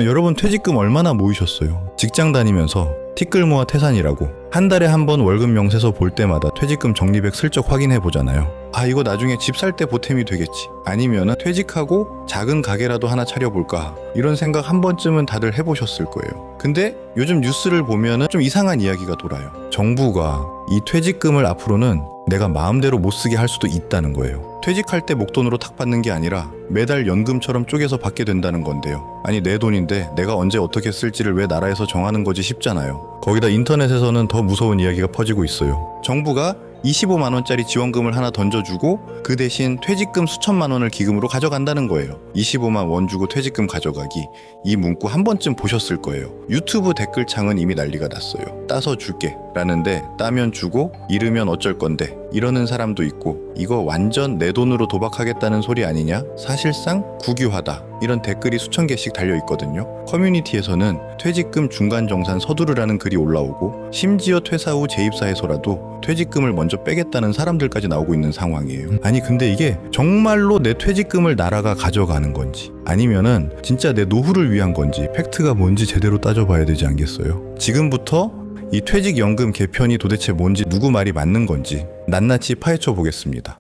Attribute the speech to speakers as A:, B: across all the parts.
A: 여러분 퇴직금 얼마나 모이셨어요? 직장 다니면서 티끌 모아 태산이라고 한 달에 한 번 월급 명세서 볼 때마다 퇴직금 적립액 슬쩍 확인해 보잖아요. 아, 이거 나중에 집 살 때 보탬이 되겠지. 아니면은 퇴직하고 작은 가게라도 하나 차려볼까, 이런 생각 한 번쯤은 다들 해보셨을 거예요. 근데 요즘 뉴스를 보면은 좀 이상한 이야기가 돌아요. 정부가 이 퇴직금을 앞으로는 내가 마음대로 못 쓰게 할 수도 있다는 거예요. 퇴직할 때 목돈으로 탁 받는 게 아니라 매달 연금처럼 쪼개서 받게 된다는 건데요. 아니, 내 돈인데 내가 언제 어떻게 쓸지를 왜 나라에서 정하는 거지 싶잖아요. 거기다 인터넷에서는 더 무서운 이야기가 퍼지고 있어요. 정부가 25만원짜리 지원금을 하나 던져주고 그 대신 퇴직금 수천만 원을 기금으로 가져간다는 거예요. 25만 원 주고 퇴직금 가져가기, 이 문구 한 번쯤 보셨을 거예요. 유튜브 댓글창은 이미 난리가 났어요. 따서 줄게 라는데 따면 주고 잃으면 어쩔 건데 이러는 사람도 있고, 이거 완전 내 돈으로 도박하겠다는 소리 아니냐? 사실상 국유화다, 이런 댓글이 수천 개씩 달려있거든요. 커뮤니티에서는 퇴직금 중간정산 서두르라는 글이 올라오고, 심지어 퇴사 후 재입사해서라도 퇴직금을 먼저 빼겠다는 사람들까지 나오고 있는 상황이에요. 아니, 근데 이게 정말로 내 퇴직금을 나라가 가져가는 건지 아니면은 진짜 내 노후를 위한 건지 팩트가 뭔지 제대로 따져봐야 되지 않겠어요? 지금부터 이 퇴직연금 개편이 도대체 뭔지, 누구 말이 맞는 건지 낱낱이 파헤쳐 보겠습니다.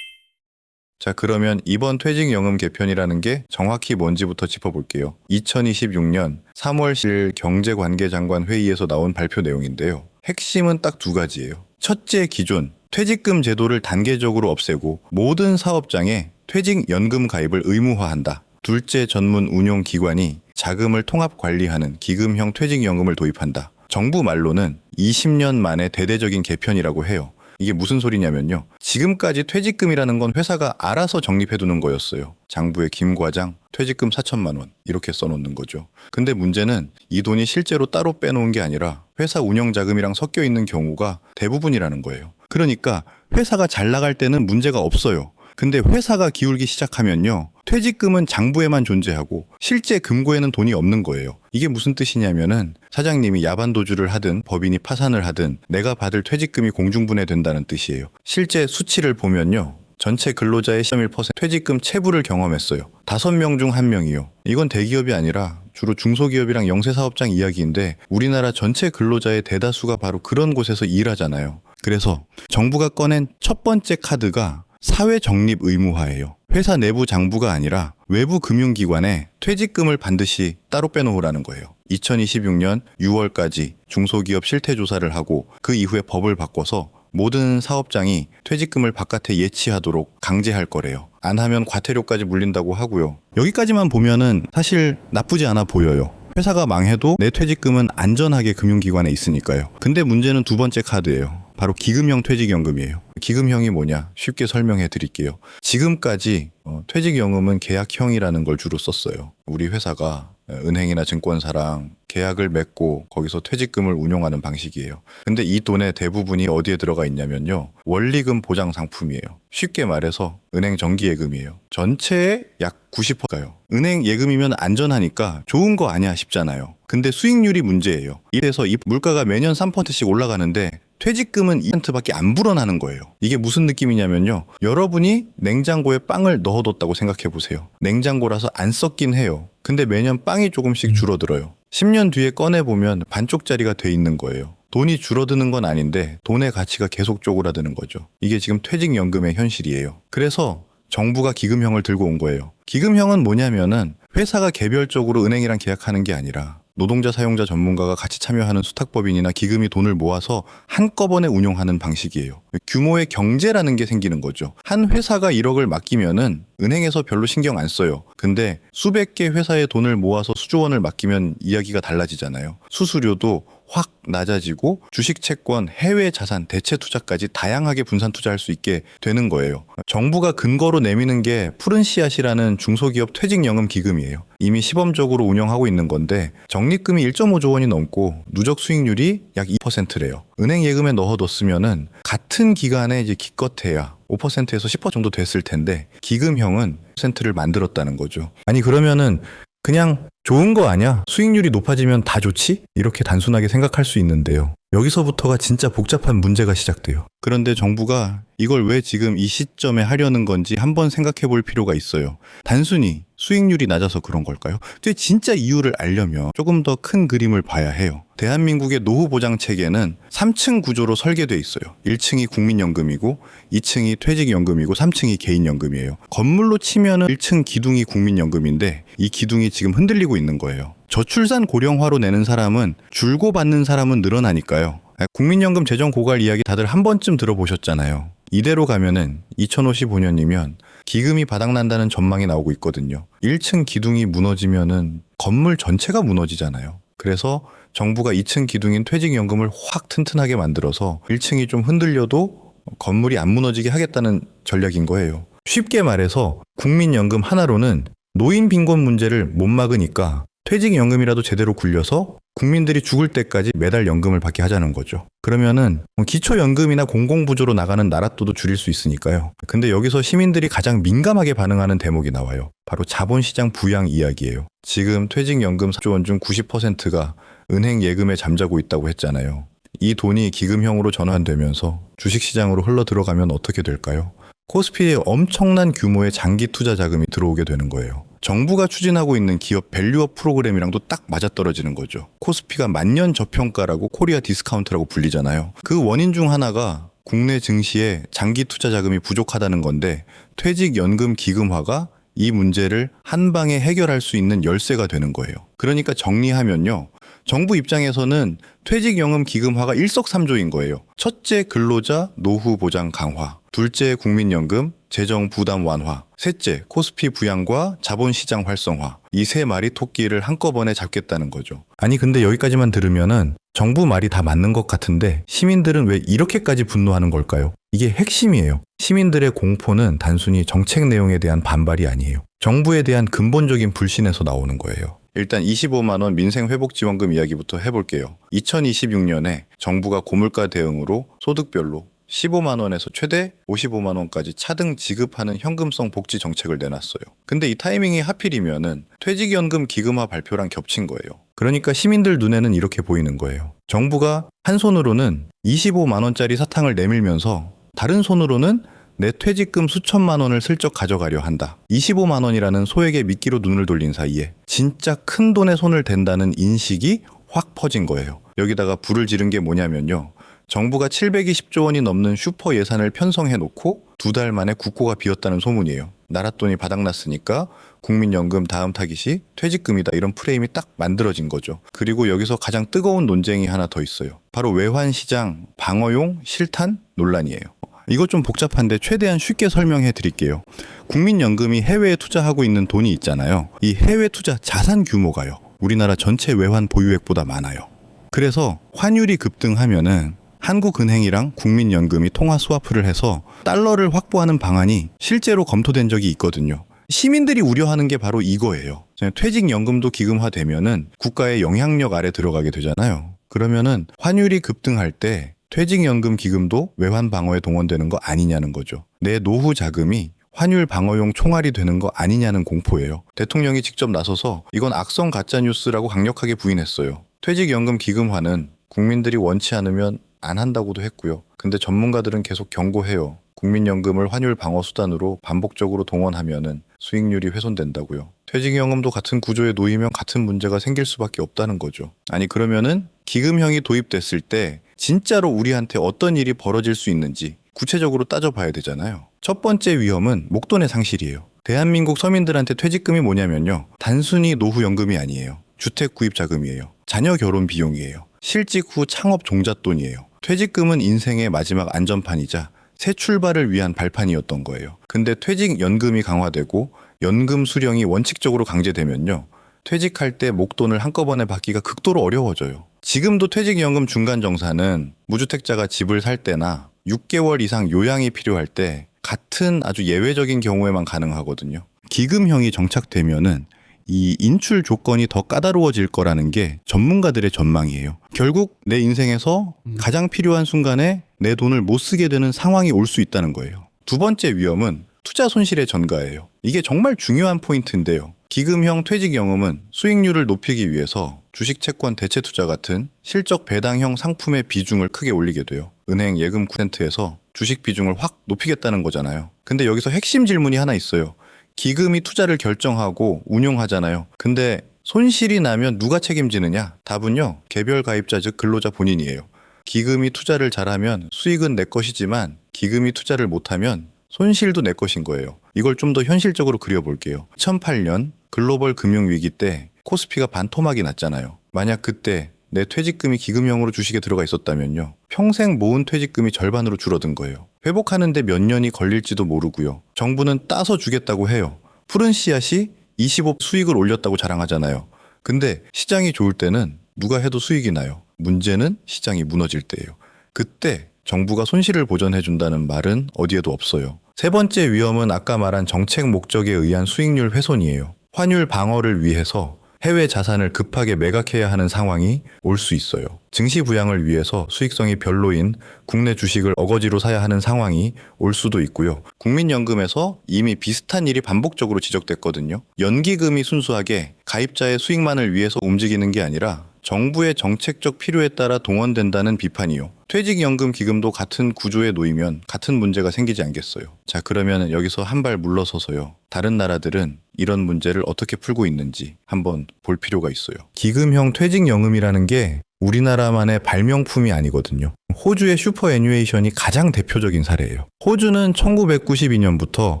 A: 자, 그러면 이번 퇴직연금 개편이라는 게 정확히 뭔지부터 짚어볼게요. 2026년 3월 10일 경제관계장관 회의에서 나온 발표 내용인데요. 핵심은 딱 두 가지예요. 첫째, 기존 퇴직금 제도를 단계적으로 없애고 모든 사업장에 퇴직연금 가입을 의무화한다. 둘째, 전문 운용기관이 자금을 통합 관리하는 기금형 퇴직연금을 도입한다. 정부 말로는 20년 만에 대대적인 개편이라고 해요. 이게 무슨 소리냐면요, 지금까지 퇴직금이라는 건 회사가 알아서 적립해두는 거였어요. 장부에 김 과장 퇴직금 4천만 원 이렇게 써놓는 거죠. 근데 문제는 이 돈이 실제로 따로 빼놓은 게 아니라 회사 운영자금이랑 섞여 있는 경우가 대부분이라는 거예요. 그러니까 회사가 잘 나갈 때는 문제가 없어요. 근데 회사가 기울기 시작하면요, 퇴직금은 장부에만 존재하고 실제 금고에는 돈이 없는 거예요. 이게 무슨 뜻이냐면은 사장님이 야반도주를 하든 법인이 파산을 하든 내가 받을 퇴직금이 공중분해된다는 뜻이에요. 실제 수치를 보면요, 전체 근로자의 11% 퇴직금 체불을 경험했어요. 5명 중 1명이요. 이건 대기업이 아니라 주로 중소기업이랑 영세사업장 이야기인데, 우리나라 전체 근로자의 대다수가 바로 그런 곳에서 일하잖아요. 그래서 정부가 꺼낸 첫 번째 카드가 사회 적립 의무화예요. 회사 내부 장부가 아니라 외부 금융기관에 퇴직금을 반드시 따로 빼놓으라는 거예요. 2026년 6월까지 중소기업 실태조사를 하고 그 이후에 법을 바꿔서 모든 사업장이 퇴직금을 바깥에 예치하도록 강제할 거래요. 안 하면 과태료까지 물린다고 하고요. 여기까지만 보면은 사실 나쁘지 않아 보여요. 회사가 망해도 내 퇴직금은 안전하게 금융기관에 있으니까요. 근데 문제는 두 번째 카드예요. 바로 기금형 퇴직연금이에요. 기금형이 뭐냐? 쉽게 설명해 드릴게요. 지금까지 퇴직연금은 계약형이라는 걸 주로 썼어요. 우리 회사가 은행이나 증권사랑 계약을 맺고 거기서 퇴직금을 운용하는 방식이에요. 근데 이 돈의 대부분이 어디에 들어가 있냐면요, 원리금 보장 상품이에요. 쉽게 말해서 은행 정기예금이에요. 전체의 약 90%가요. 은행 예금이면 안전하니까 좋은 거 아니야 싶잖아요. 근데 수익률이 문제예요. 이래서 이 물가가 매년 3%씩 올라가는데 퇴직금은 2%밖에 안 불어나는 거예요. 이게 무슨 느낌이냐면요, 여러분이 냉장고에 빵을 넣어뒀다고 생각해 보세요. 냉장고라서 안 썩긴 해요. 근데 매년 빵이 조금씩 줄어들어요. 10년 뒤에 꺼내보면 반쪽짜리가 돼 있는 거예요. 돈이 줄어드는 건 아닌데 돈의 가치가 계속 쪼그라드는 거죠. 이게 지금 퇴직연금의 현실이에요. 그래서 정부가 기금형을 들고 온 거예요. 기금형은 뭐냐면은 회사가 개별적으로 은행이랑 계약하는 게 아니라 노동자, 사용자, 전문가가 같이 참여하는 수탁법인이나 기금이 돈을 모아서 한꺼번에 운용하는 방식이에요. 규모의 경제라는 게 생기는 거죠. 한 회사가 1억을 맡기면은 은행에서 별로 신경 안 써요. 근데 수백 개 회사의 돈을 모아서 수조 원을 맡기면 이야기가 달라지잖아요. 수수료도 확 낮아지고 주식, 채권, 해외 자산, 대체 투자까지 다양하게 분산 투자할 수 있게 되는 거예요. 정부가 근거로 내미는 게 푸른 씨앗이라는 중소기업 퇴직연금 기금이에요. 이미 시범적으로 운영하고 있는 건데 적립금이 1.5조 원이 넘고 누적 수익률이 약 2%래요. 은행 예금에 넣어뒀으면은 같은 기간에 이제 기껏해야 5%에서 10% 정도 됐을 텐데 기금형은 10%를 만들었다는 거죠. 아니, 그러면은 그냥 좋은 거 아니야? 수익률이 높아지면 다 좋지? 이렇게 단순하게 생각할 수 있는데요. 여기서부터가 진짜 복잡한 문제가 시작돼요. 그런데 정부가 이걸 왜 지금 이 시점에 하려는 건지 한번 생각해 볼 필요가 있어요. 단순히 수익률이 낮아서 그런 걸까요? 근데 진짜 이유를 알려면 조금 더 큰 그림을 봐야 해요. 대한민국의 노후 보장 체계는 3층 구조로 설계돼 있어요. 1층이 국민연금이고 2층이 퇴직연금이고 3층이 개인연금이에요. 건물로 치면은 1층 기둥이 국민연금인데 이 기둥이 지금 흔들리고 있는 거예요. 저출산 고령화로 내는 사람은 줄고 받는 사람은 늘어나니까요. 국민연금 재정 고갈 이야기 다들 한 번쯤 들어보셨잖아요. 이대로 가면은 2055년이면 기금이 바닥난다는 전망이 나오고 있거든요. 1층 기둥이 무너지면은 건물 전체가 무너지잖아요. 그래서 정부가 2층 기둥인 퇴직연금을 확 튼튼하게 만들어서 1층이 좀 흔들려도 건물이 안 무너지게 하겠다는 전략인 거예요. 쉽게 말해서 국민연금 하나로는 노인 빈곤 문제를 못 막으니까 퇴직연금이라도 제대로 굴려서 국민들이 죽을 때까지 매달 연금을 받게 하자는 거죠. 그러면은 기초연금이나 공공부조로 나가는 나랏돈도 줄일 수 있으니까요. 근데 여기서 시민들이 가장 민감하게 반응하는 대목이 나와요. 바로 자본시장 부양 이야기예요. 지금 퇴직연금 4조 원 중 90%가 은행 예금에 잠자고 있다고 했잖아요. 이 돈이 기금형으로 전환되면서 주식시장으로 흘러 들어가면 어떻게 될까요? 코스피에 엄청난 규모의 장기 투자 자금이 들어오게 되는 거예요. 정부가 추진하고 있는 기업 밸류업 프로그램이랑도 딱 맞아떨어지는 거죠. 코스피가 만년 저평가라고 코리아 디스카운트라고 불리잖아요. 그 원인 중 하나가 국내 증시에 장기 투자 자금이 부족하다는 건데 퇴직연금 기금화가 이 문제를 한 방에 해결할 수 있는 열쇠가 되는 거예요. 그러니까 정리하면요. 정부 입장에서는 퇴직연금 기금화가 일석삼조인 거예요. 첫째, 근로자 노후 보장 강화. 둘째, 국민연금 재정 부담 완화. 셋째, 코스피 부양과 자본시장 활성화. 이 세 마리 토끼를 한꺼번에 잡겠다는 거죠. 아니 근데 여기까지만 들으면은 정부 말이 다 맞는 것 같은데 시민들은 왜 이렇게까지 분노하는 걸까요? 이게 핵심이에요. 시민들의 공포는 단순히 정책 내용에 대한 반발이 아니에요. 정부에 대한 근본적인 불신에서 나오는 거예요. 일단 25만 원 민생회복지원금 이야기부터 해볼게요. 2026년에 정부가 고물가 대응으로 소득별로 15만 원에서 최대 55만 원까지 차등 지급하는 현금성 복지 정책을 내놨어요. 근데 이 타이밍이 하필이면은 퇴직연금 기금화 발표랑 겹친 거예요. 그러니까 시민들 눈에는 이렇게 보이는 거예요. 정부가 한 손으로는 25만 원짜리 사탕을 내밀면서 다른 손으로는 내 퇴직금 수천만 원을 슬쩍 가져가려 한다. 25만 원이라는 소액의 미끼로 눈을 돌린 사이에 진짜 큰 돈에 손을 댄다는 인식이 확 퍼진 거예요. 여기다가 불을 지른 게 뭐냐면요. 정부가 720조 원이 넘는 슈퍼 예산을 편성해 놓고 2달 만에 국고가 비었다는 소문이에요. 나랏돈이 바닥났으니까 국민연금 다음 타깃이 퇴직금이다 이런 프레임이 딱 만들어진 거죠. 그리고 여기서 가장 뜨거운 논쟁이 하나 더 있어요. 바로 외환시장 방어용 실탄 논란이에요. 이거 좀 복잡한데 최대한 쉽게 설명해 드릴게요. 국민연금이 해외에 투자하고 있는 돈이 있잖아요. 이 해외 투자 자산 규모가요. 우리나라 전체 외환 보유액보다 많아요. 그래서 환율이 급등하면은 한국은행이랑 국민연금이 통화 스와프를 해서 달러를 확보하는 방안이 실제로 검토된 적이 있거든요. 시민들이 우려하는 게 바로 이거예요. 퇴직연금도 기금화되면은 국가의 영향력 아래 들어가게 되잖아요. 그러면은 환율이 급등할 때 퇴직연금 기금도 외환 방어에 동원되는 거 아니냐는 거죠. 내 노후 자금이 환율 방어용 총알이 되는 거 아니냐는 공포예요. 대통령이 직접 나서서 이건 악성 가짜뉴스라고 강력하게 부인했어요. 퇴직연금 기금화는 국민들이 원치 않으면 안 한다고도 했고요. 근데 전문가들은 계속 경고해요. 국민연금을 환율 방어 수단으로 반복적으로 동원하면은 수익률이 훼손된다고요. 퇴직연금도 같은 구조에 놓이면 같은 문제가 생길 수밖에 없다는 거죠. 아니 그러면은 기금형이 도입됐을 때 진짜로 우리한테 어떤 일이 벌어질 수 있는지 구체적으로 따져봐야 되잖아요. 첫 번째 위험은 목돈의 상실이에요. 대한민국 서민들한테 퇴직금이 뭐냐면요. 단순히 노후연금이 아니에요. 주택 구입 자금이에요. 자녀 결혼 비용이에요. 실직 후 창업 종잣돈이에요. 퇴직금은 인생의 마지막 안전판이자 새 출발을 위한 발판이었던 거예요. 근데 퇴직연금이 강화되고 연금 수령이 원칙적으로 강제되면요. 퇴직할 때 목돈을 한꺼번에 받기가 극도로 어려워져요. 지금도 퇴직연금 중간정산은 무주택자가 집을 살 때나 6개월 이상 요양이 필요할 때 같은 아주 예외적인 경우에만 가능하거든요. 기금형이 정착되면은 이 인출 조건이 더 까다로워질 거라는 게 전문가들의 전망이에요. 결국 내 인생에서 가장 필요한 순간에 내 돈을 못 쓰게 되는 상황이 올 수 있다는 거예요. 두 번째 위험은 투자 손실의 전가예요. 이게 정말 중요한 포인트인데요. 기금형 퇴직연금은 수익률을 높이기 위해서 주식 채권 대체 투자 같은 실적 배당형 상품의 비중을 크게 올리게 돼요. 은행 예금 9%에서 주식 비중을 확 높이겠다는 거잖아요. 근데 여기서 핵심 질문이 하나 있어요. 기금이 투자를 결정하고 운용하잖아요. 근데 손실이 나면 누가 책임지느냐? 답은요. 개별 가입자 즉 근로자 본인이에요. 기금이 투자를 잘하면 수익은 내 것이지만 기금이 투자를 못하면 손실도 내 것인 거예요. 이걸 좀 더 현실적으로 그려볼게요. 2008년 글로벌 금융위기 때 코스피가 반토막이 났잖아요. 만약 그때 내 퇴직금이 기금형으로 주식에 들어가 있었다면요. 평생 모은 퇴직금이 절반으로 줄어든 거예요. 회복하는데 몇 년이 걸릴지도 모르고요. 정부는 따서 주겠다고 해요. 푸른 씨앗이 25 수익을 올렸다고 자랑하잖아요. 근데 시장이 좋을 때는 누가 해도 수익이 나요. 문제는 시장이 무너질 때예요. 그때 정부가 손실을 보전해준다는 말은 어디에도 없어요. 세 번째 위험은 아까 말한 정책 목적에 의한 수익률 훼손이에요. 환율 방어를 위해서 해외 자산을 급하게 매각해야 하는 상황이 올 수 있어요. 증시 부양을 위해서 수익성이 별로인 국내 주식을 어거지로 사야 하는 상황이 올 수도 있고요. 국민연금에서 이미 비슷한 일이 반복적으로 지적됐거든요. 연기금이 순수하게 가입자의 수익만을 위해서 움직이는 게 아니라 정부의 정책적 필요에 따라 동원된다는 비판이요. 퇴직연금 기금도 같은 구조에 놓이면 같은 문제가 생기지 않겠어요. 자, 그러면 여기서 한 발 물러서서요. 다른 나라들은 이런 문제를 어떻게 풀고 있는지 한번 볼 필요가 있어요. 기금형 퇴직연금이라는 게 우리나라만의 발명품이 아니거든요. 호주의 슈퍼애뉴에이션이 가장 대표적인 사례예요. 호주는 1992년부터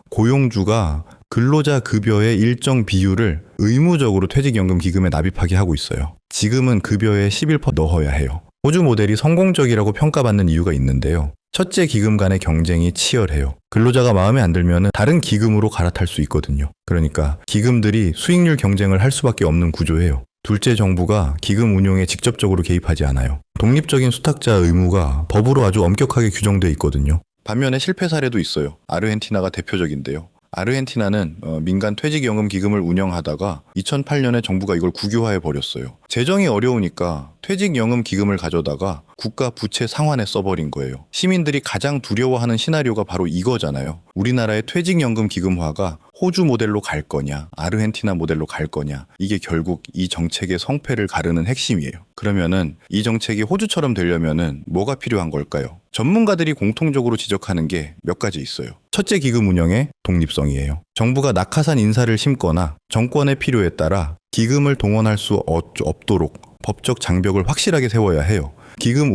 A: 고용주가 근로자 급여의 일정 비율을 의무적으로 퇴직연금 기금에 납입하게 하고 있어요. 지금은 급여의 11% 넣어야 해요. 호주 모델이 성공적이라고 평가받는 이유가 있는데요. 첫째, 기금 간의 경쟁이 치열해요. 근로자가 마음에 안 들면 다른 기금으로 갈아탈 수 있거든요. 그러니까 기금들이 수익률 경쟁을 할 수밖에 없는 구조예요. 둘째, 정부가 기금 운용에 직접적으로 개입하지 않아요. 독립적인 수탁자 의무가 법으로 아주 엄격하게 규정돼 있거든요. 반면에 실패 사례도 있어요. 아르헨티나가 대표적인데요. 아르헨티나는 민간 퇴직연금 기금을 운영하다가 2008년에 정부가 이걸 국유화해 버렸어요. 재정이 어려우니까 퇴직연금 기금을 가져다가 국가 부채 상환에 써버린 거예요. 시민들이 가장 두려워하는 시나리오가 바로 이거잖아요. 우리나라의 퇴직연금 기금화가 호주 모델로 갈 거냐, 아르헨티나 모델로 갈 거냐, 이게 결국 이 정책의 성패를 가르는 핵심이에요. 그러면은 이 정책이 호주처럼 되려면은 뭐가 필요한 걸까요? 전문가들이 공통적으로 지적하는 게 몇 가지 있어요. 첫째, 기금 운영의 독립성이에요. 정부가 낙하산 인사를 심거나 정권의 필요에 따라 기금을 동원할 수 없도록 법적 장벽을 확실하게 세워야 해요.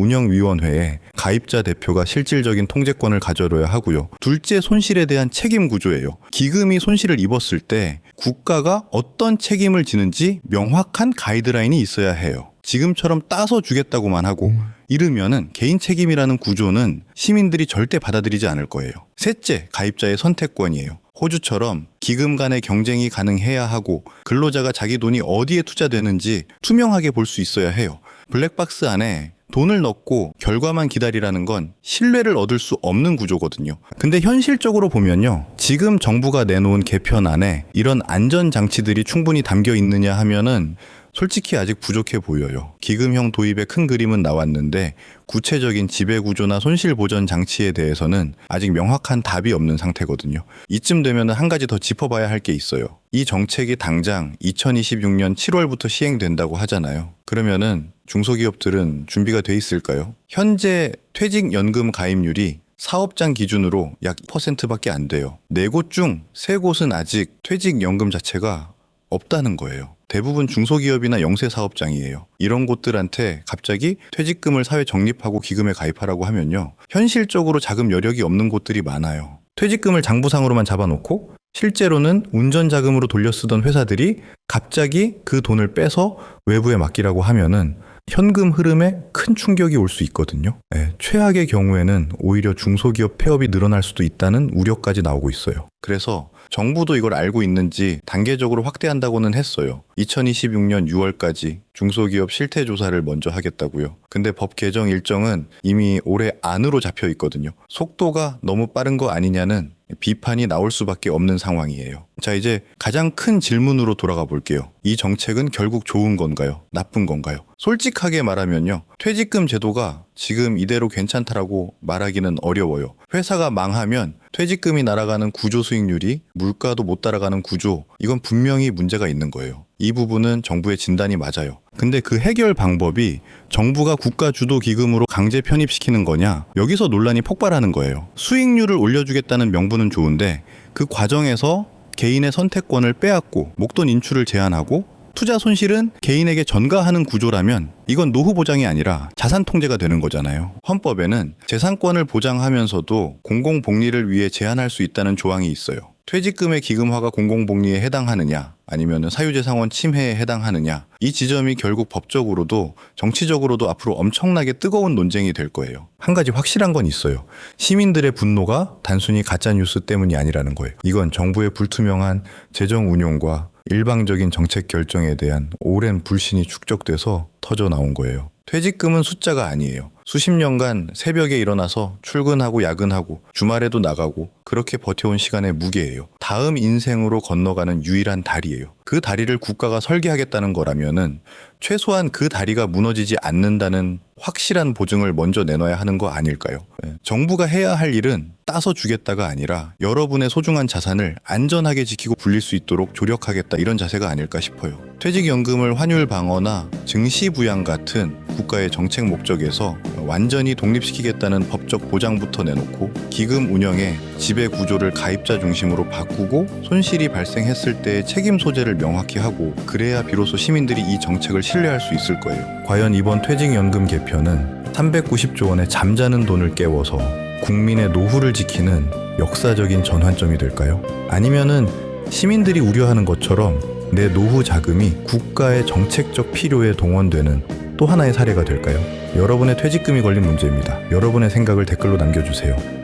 A: 기금운영위원회에 가입자 대표가 실질적인 통제권을 가져야 하고요. 둘째, 손실에 대한 책임 구조예요. 기금이 손실을 입었을 때 국가가 어떤 책임을 지는지 명확한 가이드라인이 있어야 해요. 지금처럼 따서 주겠다고만 하고 이르면은 개인 책임이라는 구조는 시민들이 절대 받아들이지 않을 거예요. 셋째, 가입자의 선택권이에요. 호주처럼 기금 간의 경쟁이 가능해야 하고 근로자가 자기 돈이 어디에 투자되는지 투명하게 볼 수 있어야 해요. 블랙박스 안에 돈을 넣고 결과만 기다리라는 건 신뢰를 얻을 수 없는 구조거든요. 근데 현실적으로 보면요. 지금 정부가 내놓은 개편안에 이런 안전장치들이 충분히 담겨 있느냐 하면은 솔직히 아직 부족해 보여요. 기금형 도입의 큰 그림은 나왔는데 구체적인 지배구조나 손실보전 장치에 대해서는 아직 명확한 답이 없는 상태거든요. 이쯤 되면 한 가지 더 짚어봐야 할 게 있어요. 이 정책이 당장 2026년 7월부터 시행된다고 하잖아요. 그러면은 중소기업들은 준비가 돼 있을까요? 현재 퇴직연금 가입률이 사업장 기준으로 약 2%밖에 안 돼요. 4곳 중 3곳은 아직 퇴직연금 자체가 없다는 거예요. 대부분 중소기업이나 영세사업장이에요. 이런 곳들한테 갑자기 퇴직금을 사회 적립하고 기금에 가입하라고 하면요. 현실적으로 자금 여력이 없는 곳들이 많아요. 퇴직금을 장부상으로만 잡아놓고 실제로는 운전자금으로 돌려 쓰던 회사들이 갑자기 그 돈을 빼서 외부에 맡기라고 하면은 현금 흐름에 큰 충격이 올 수 있거든요. 최악의 경우에는 오히려 중소기업 폐업이 늘어날 수도 있다는 우려까지 나오고 있어요. 그래서 정부도 이걸 알고 있는지 단계적으로 확대한다고는 했어요. 2026년 6월까지 중소기업 실태조사를 먼저 하겠다고요. 근데 법 개정 일정은 이미 올해 안으로 잡혀 있거든요. 속도가 너무 빠른 거 아니냐는 비판이 나올 수밖에 없는 상황이에요. 자, 이제 가장 큰 질문으로 돌아가 볼게요. 이 정책은 결국 좋은 건가요? 나쁜 건가요? 솔직하게 말하면요. 퇴직금 제도가 지금 이대로 괜찮다라고 말하기는 어려워요. 회사가 망하면 퇴직금이 날아가는 구조 수익률이 물가도 못 따라가는 구조, 이건 분명히 문제가 있는 거예요. 이 부분은 정부의 진단이 맞아요. 근데 그 해결 방법이 정부가 국가 주도 기금으로 강제 편입시키는 거냐? 여기서 논란이 폭발하는 거예요. 수익률을 올려주겠다는 명분은 좋은데 그 과정에서 개인의 선택권을 빼앗고 목돈 인출을 제한하고 투자 손실은 개인에게 전가하는 구조라면 이건 노후 보장이 아니라 자산 통제가 되는 거잖아요. 헌법에는 재산권을 보장하면서도 공공복리를 위해 제한할 수 있다는 조항이 있어요. 퇴직금의 기금화가 공공복리에 해당하느냐 아니면 사유재산권 침해에 해당하느냐, 이 지점이 결국 법적으로도 정치적으로도 앞으로 엄청나게 뜨거운 논쟁이 될 거예요. 한 가지 확실한 건 있어요. 시민들의 분노가 단순히 가짜뉴스 때문이 아니라는 거예요. 이건 정부의 불투명한 재정 운용과 일방적인 정책 결정에 대한 오랜 불신이 축적돼서 터져 나온 거예요. 퇴직금은 숫자가 아니에요. 수십 년간 새벽에 일어나서 출근하고 야근하고 주말에도 나가고 그렇게 버텨온 시간의 무게예요. 다음 인생으로 건너가는 유일한 다리예요. 그 다리를 국가가 설계하겠다는 거라면은 최소한 그 다리가 무너지지 않는다는 확실한 보증을 먼저 내놔야 하는 거 아닐까요? 정부가 해야 할 일은 따서 주겠다가 아니라 여러분의 소중한 자산을 안전하게 지키고 불릴 수 있도록 조력하겠다, 이런 자세가 아닐까 싶어요. 퇴직연금을 환율 방어나 증시 부양 같은 국가의 정책 목적에서 완전히 독립시키겠다는 법적 보장부터 내놓고 기금 운영에 지배 구조를 가입자 중심으로 바꾸고 손실이 발생했을 때의 책임 소재를 명확히 하고, 그래야 비로소 시민들이 이 정책을 신뢰할 수 있을 거예요. 과연 이번 퇴직연금 개편은 390조 원의 잠자는 돈을 깨워서 국민의 노후를 지키는 역사적인 전환점이 될까요? 아니면은 시민들이 우려하는 것처럼 내 노후 자금이 국가의 정책적 필요에 동원되는 또 하나의 사례가 될까요? 여러분의 퇴직금이 걸린 문제입니다. 여러분의 생각을 댓글로 남겨주세요.